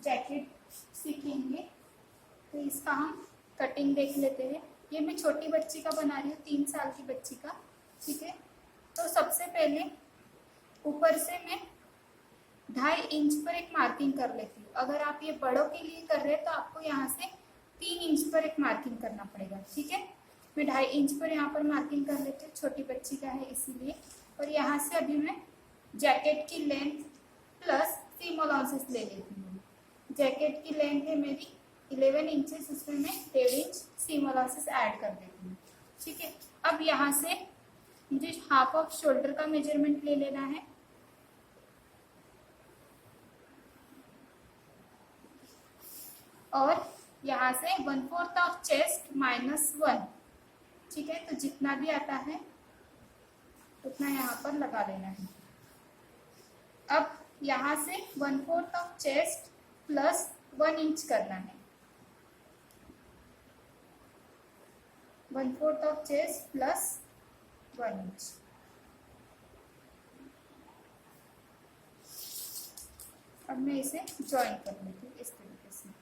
Jacket सीखेंगे। तो इसका हम कटिंग देख लेते हैं। ये मैं छोटी बच्ची का बना रही हूँ, 3 साल की बच्ची का। ठीक है, तो सबसे पहले ऊपर से मैं 2.5 इंच पर एक मार्किंग कर लेती हूँ। अगर आप ये बड़ों के लिए कर रहे हैं तो आपको यहाँ से 3 इंच पर एक मार्किंग करना पड़ेगा। ठीक है, मैं 2.5 इंच पर यहाँ पर मार्किंग कर लेती हूँ, छोटी बच्ची का है इसीलिए। और यहाँ से अभी मैं जैकेट की लेंथ प्लस सीम अलाउंसेस ले लेती हूँ। जैकेट की लेंथ है मेरी 11 इंचेस, उसमें मैं 1.5 इंच सीम अलाउंसेस ऐड कर देती हूँ। ठीक है, अब यहाँ से मुझे हाफ ऑफ शोल्डर का मेजरमेंट ले लेना है। और यहाँ से 1/4 ऑफ चेस्ट -1। ठीक है, तो जितना भी आता है उतना यहाँ पर लगा लेना है। अब यहाँ से 1/4 ऑफ चेस्ट प्लस 1 इंच करना है। 1/4 ऑफ चेस्ट प्लस 1 इंच। अब मैं इसे ज्वाइन कर लेती हूँ इस तरीके से।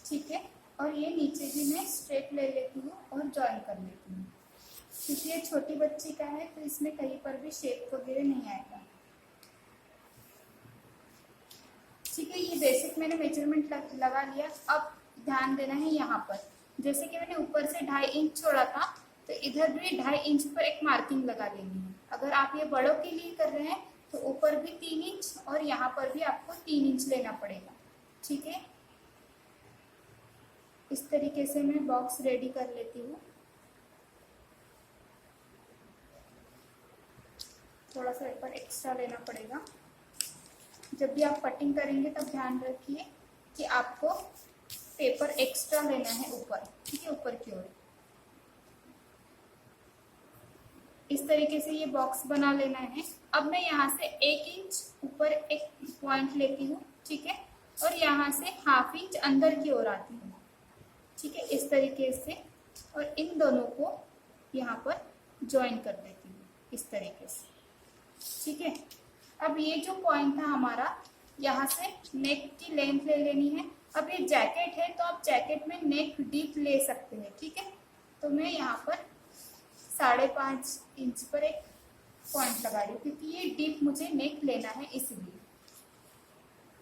ठीक है, और ये नीचे भी मैं स्ट्रेट ले लेती हूँ और ज्वाइन कर लेती हूँ। क्योंकि ये छोटी बच्ची का है तो इसमें कहीं पर भी शेप वगैरह नहीं आएगा। ठीक है, ये बेसिक मैंने मेजरमेंट लगा लिया। अब ध्यान देना है यहाँ पर, जैसे कि मैंने ऊपर से 2.5 इंच छोड़ा था तो इधर भी 2.5 इंच पर एक मार्किंग लगा लेनी है। अगर आप ये बड़ों के लिए कर रहे हैं तो ऊपर भी 3 इंच और यहाँ पर भी आपको 3 इंच लेना पड़ेगा। ठीक है, इस तरीके से मैं बॉक्स रेडी कर लेती हूँ। थोड़ा सा ऊपर एक्स्ट्रा लेना पड़ेगा। जब भी आप कटिंग करेंगे तब ध्यान रखिए कि आपको पेपर एक्स्ट्रा लेना है ऊपर। ठीक है, ऊपर की ओर इस तरीके से ये बॉक्स बना लेना है। अब मैं यहाँ से 1 इंच ऊपर एक पॉइंट लेती हूँ। ठीक है, और यहाँ से 1/2 इंच अंदर की ओर आती हूँ। ठीक है, इस तरीके से, और इन दोनों को यहाँ पर ज्वाइन कर देती हूँ इस तरीके से। ठीक है, अब ये जो पॉइंट था हमारा, यहाँ से नेक की लेंथ ले लेनी है। अब ये जैकेट है तो आप जैकेट में नेक डीप ले सकते हैं। ठीक है, तो मैं यहाँ पर 5.5 इंच पर एक पॉइंट लगा रही हूँ क्योंकि ये डीप मुझे नेक लेना है इसलिए।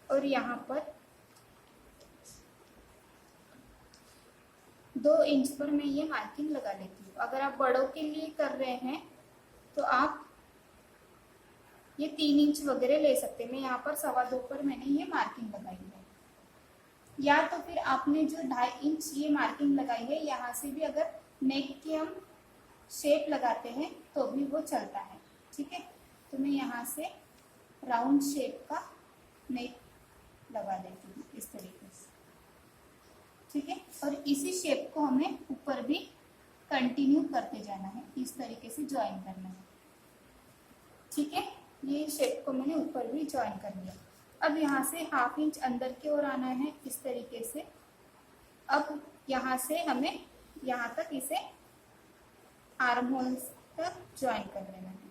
और यहाँ पर 2 इंच पर मैं ये मार्किंग लगा लेती हूँ। अगर आप बड़ों के लिए कर रहे हैं तो आप ये 3 इंच वगैरह ले सकते हैं। मैं यहाँ पर 2.25 पर मैंने ये मार्किंग लगाई है। या तो फिर आपने जो 2.5 इंच ये मार्किंग लगाई है, यहाँ से भी अगर नेक की हम शेप लगाते हैं तो भी वो चलता है। ठीक है, तो मैं यहाँ से राउंड शेप का नेक लगा देती हूँ इस तरीके से। ठीक है, और इसी शेप को हमें ऊपर भी कंटिन्यू करते जाना है, इस तरीके से ज्वाइन करना है। ठीक है, ये शेप को मैंने ऊपर भी ज्वाइन कर लिया। अब यहाँ से 1/2 इंच अंदर की ओर आना है इस तरीके से। अब यहाँ से हमें यहाँ तक इसे आर्म होल्स तक ज्वाइन कर लेना है।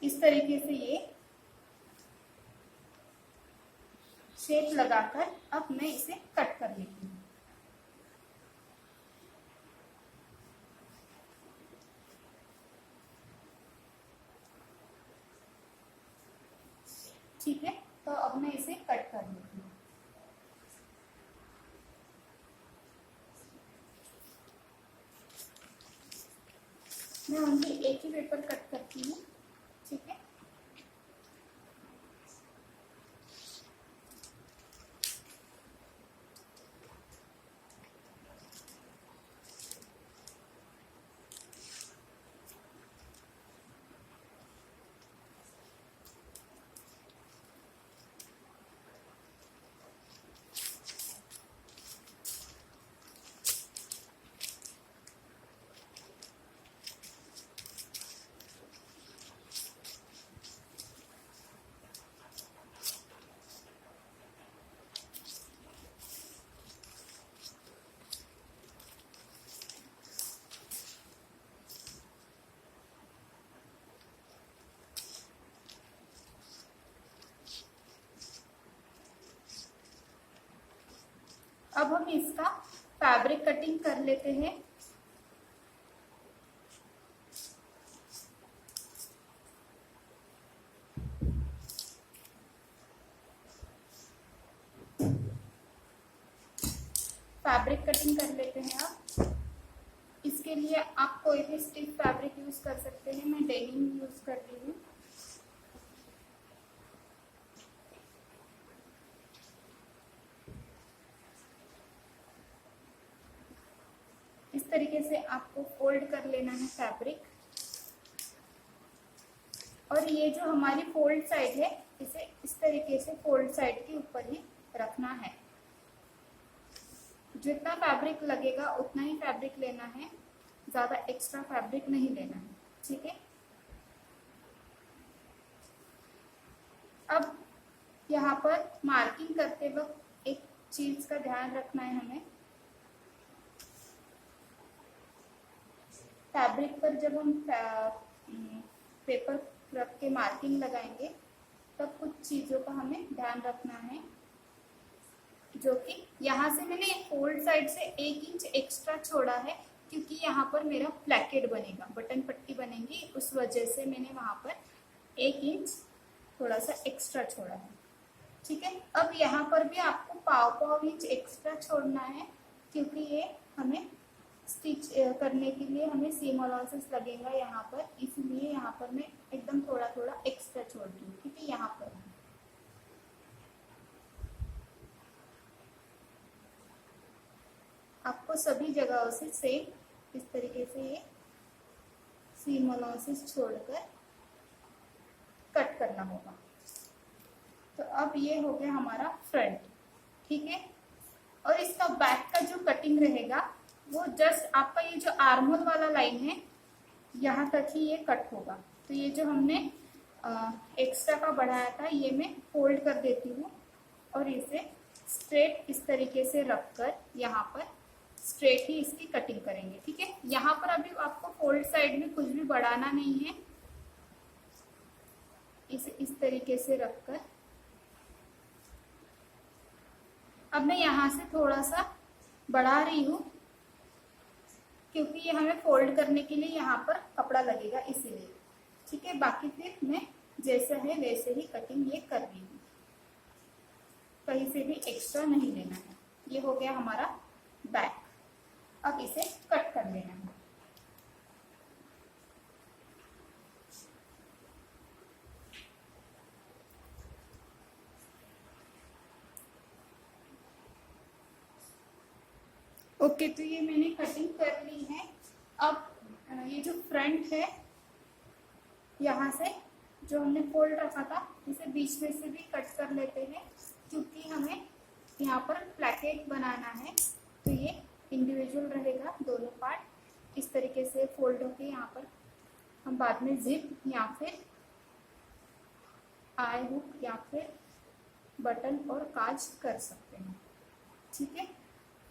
इस तरीके से ये शेप लगाकर अब मैं इसे कट कर लेती हूँ। ठीक है, तो अब मैं इसे कट कर लेती हूँ। मैं ओनली एक ही पेपर कट करती हूँ। ठीक है, अब हम इसका फैब्रिक कटिंग कर लेते हैं। फैब्रिक कटिंग कर लेते हैं आप। इसके लिए आप कोई भी स्टिफ फैब्रिक यूज कर सकते हैं, मैं डेनिम यूज कर रही हूँ। इस तरीके से आपको फोल्ड कर लेना है फैब्रिक, और ये जो हमारी फोल्ड साइड है इसे इस तरीके से फोल्ड साइड के ऊपर ही रखना है। जितना फैब्रिक लगेगा उतना ही फैब्रिक लेना है, ज्यादा एक्स्ट्रा फैब्रिक नहीं लेना है, ठीक है। अब यहाँ पर मार्किंग करते वक्त एक चीज का ध्यान रखना है हमें। फैब्रिक पर जब हम पेपर रख के मार्किंग लगाएंगे तब कुछ चीजों का हमें ध्यान रखना है, जो कि यहाँ से मैंने फोल्ड साइड से 1 इंच एक्स्ट्रा छोड़ा है, क्योंकि यहाँ पर मेरा प्लैकेट बनेगा, बटन पट्टी बनेगी, उस वजह से मैंने वहां पर 1 इंच थोड़ा सा एक्स्ट्रा छोड़ा है, ठीक है। अब यहाँ पर भी आपको पाव इंच एक्स्ट्रा छोड़ना है, क्योंकि ये हमें स्टिच करने के लिए हमें सीम अलाउंसेस लगेगा यहाँ पर, इसलिए यहाँ पर मैं एकदम थोड़ा थोड़ा एक्स्ट्रा छोड़ रही हूँ, ठीक है। यहाँ पर आपको सभी जगहों से सेम इस तरीके से ये सीम अलाउंसेस छोड़कर कट करना होगा। तो अब ये हो गया हमारा फ्रंट, ठीक है। और इसका बैक का जो कटिंग रहेगा वो जस्ट आपका ये जो आर्महोल वाला लाइन है यहाँ तक ही ये कट होगा। तो ये जो हमने एक्स्ट्रा का बढ़ाया था ये मैं फोल्ड कर देती हूँ और इसे स्ट्रेट इस तरीके से रखकर यहाँ पर स्ट्रेट ही इसकी कटिंग करेंगे, ठीक है। यहाँ पर अभी आपको फोल्ड साइड में कुछ भी बढ़ाना नहीं है, इसे इस तरीके से रखकर अब मैं यहाँ से थोड़ा सा बढ़ा रही हूँ, क्योंकि ये हमें फोल्ड करने के लिए यहाँ पर कपड़ा लगेगा इसीलिए, ठीक है। बाकी फिर मैं जैसा है वैसे ही कटिंग ये कर रही हूँ, कहीं से भी एक्स्ट्रा नहीं लेना है। ये हो गया हमारा बैक। अब इसे कट कर लेना है। ओके, तो ये मैंने कटिंग कर ली है। अब ये जो फ्रंट है यहाँ से जो हमने फोल्ड रखा था इसे बीच में से भी कट कर लेते हैं, क्योंकि हमें यहाँ पर प्लैकेट बनाना है, तो ये इंडिविजुअल रहेगा दोनों पार्ट। इस तरीके से फोल्ड होके यहाँ पर हम बाद में जिप या फिर आई हुक या फिर बटन और काज कर सकते हैं, ठीक है।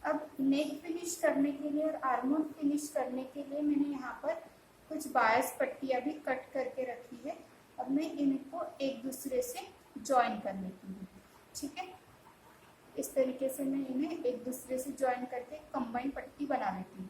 अब नेक फिनिश करने के लिए और आर्महोल फिनिश करने के लिए मैंने यहाँ पर कुछ बायस पट्टियाँ भी कट करके रखी है। अब मैं इनको एक दूसरे से जॉइन कर लेती हूँ, ठीक है। इस तरीके से मैं इन्हें एक दूसरे से जॉइन करके कंबाइन पट्टी बना लेती हूँ।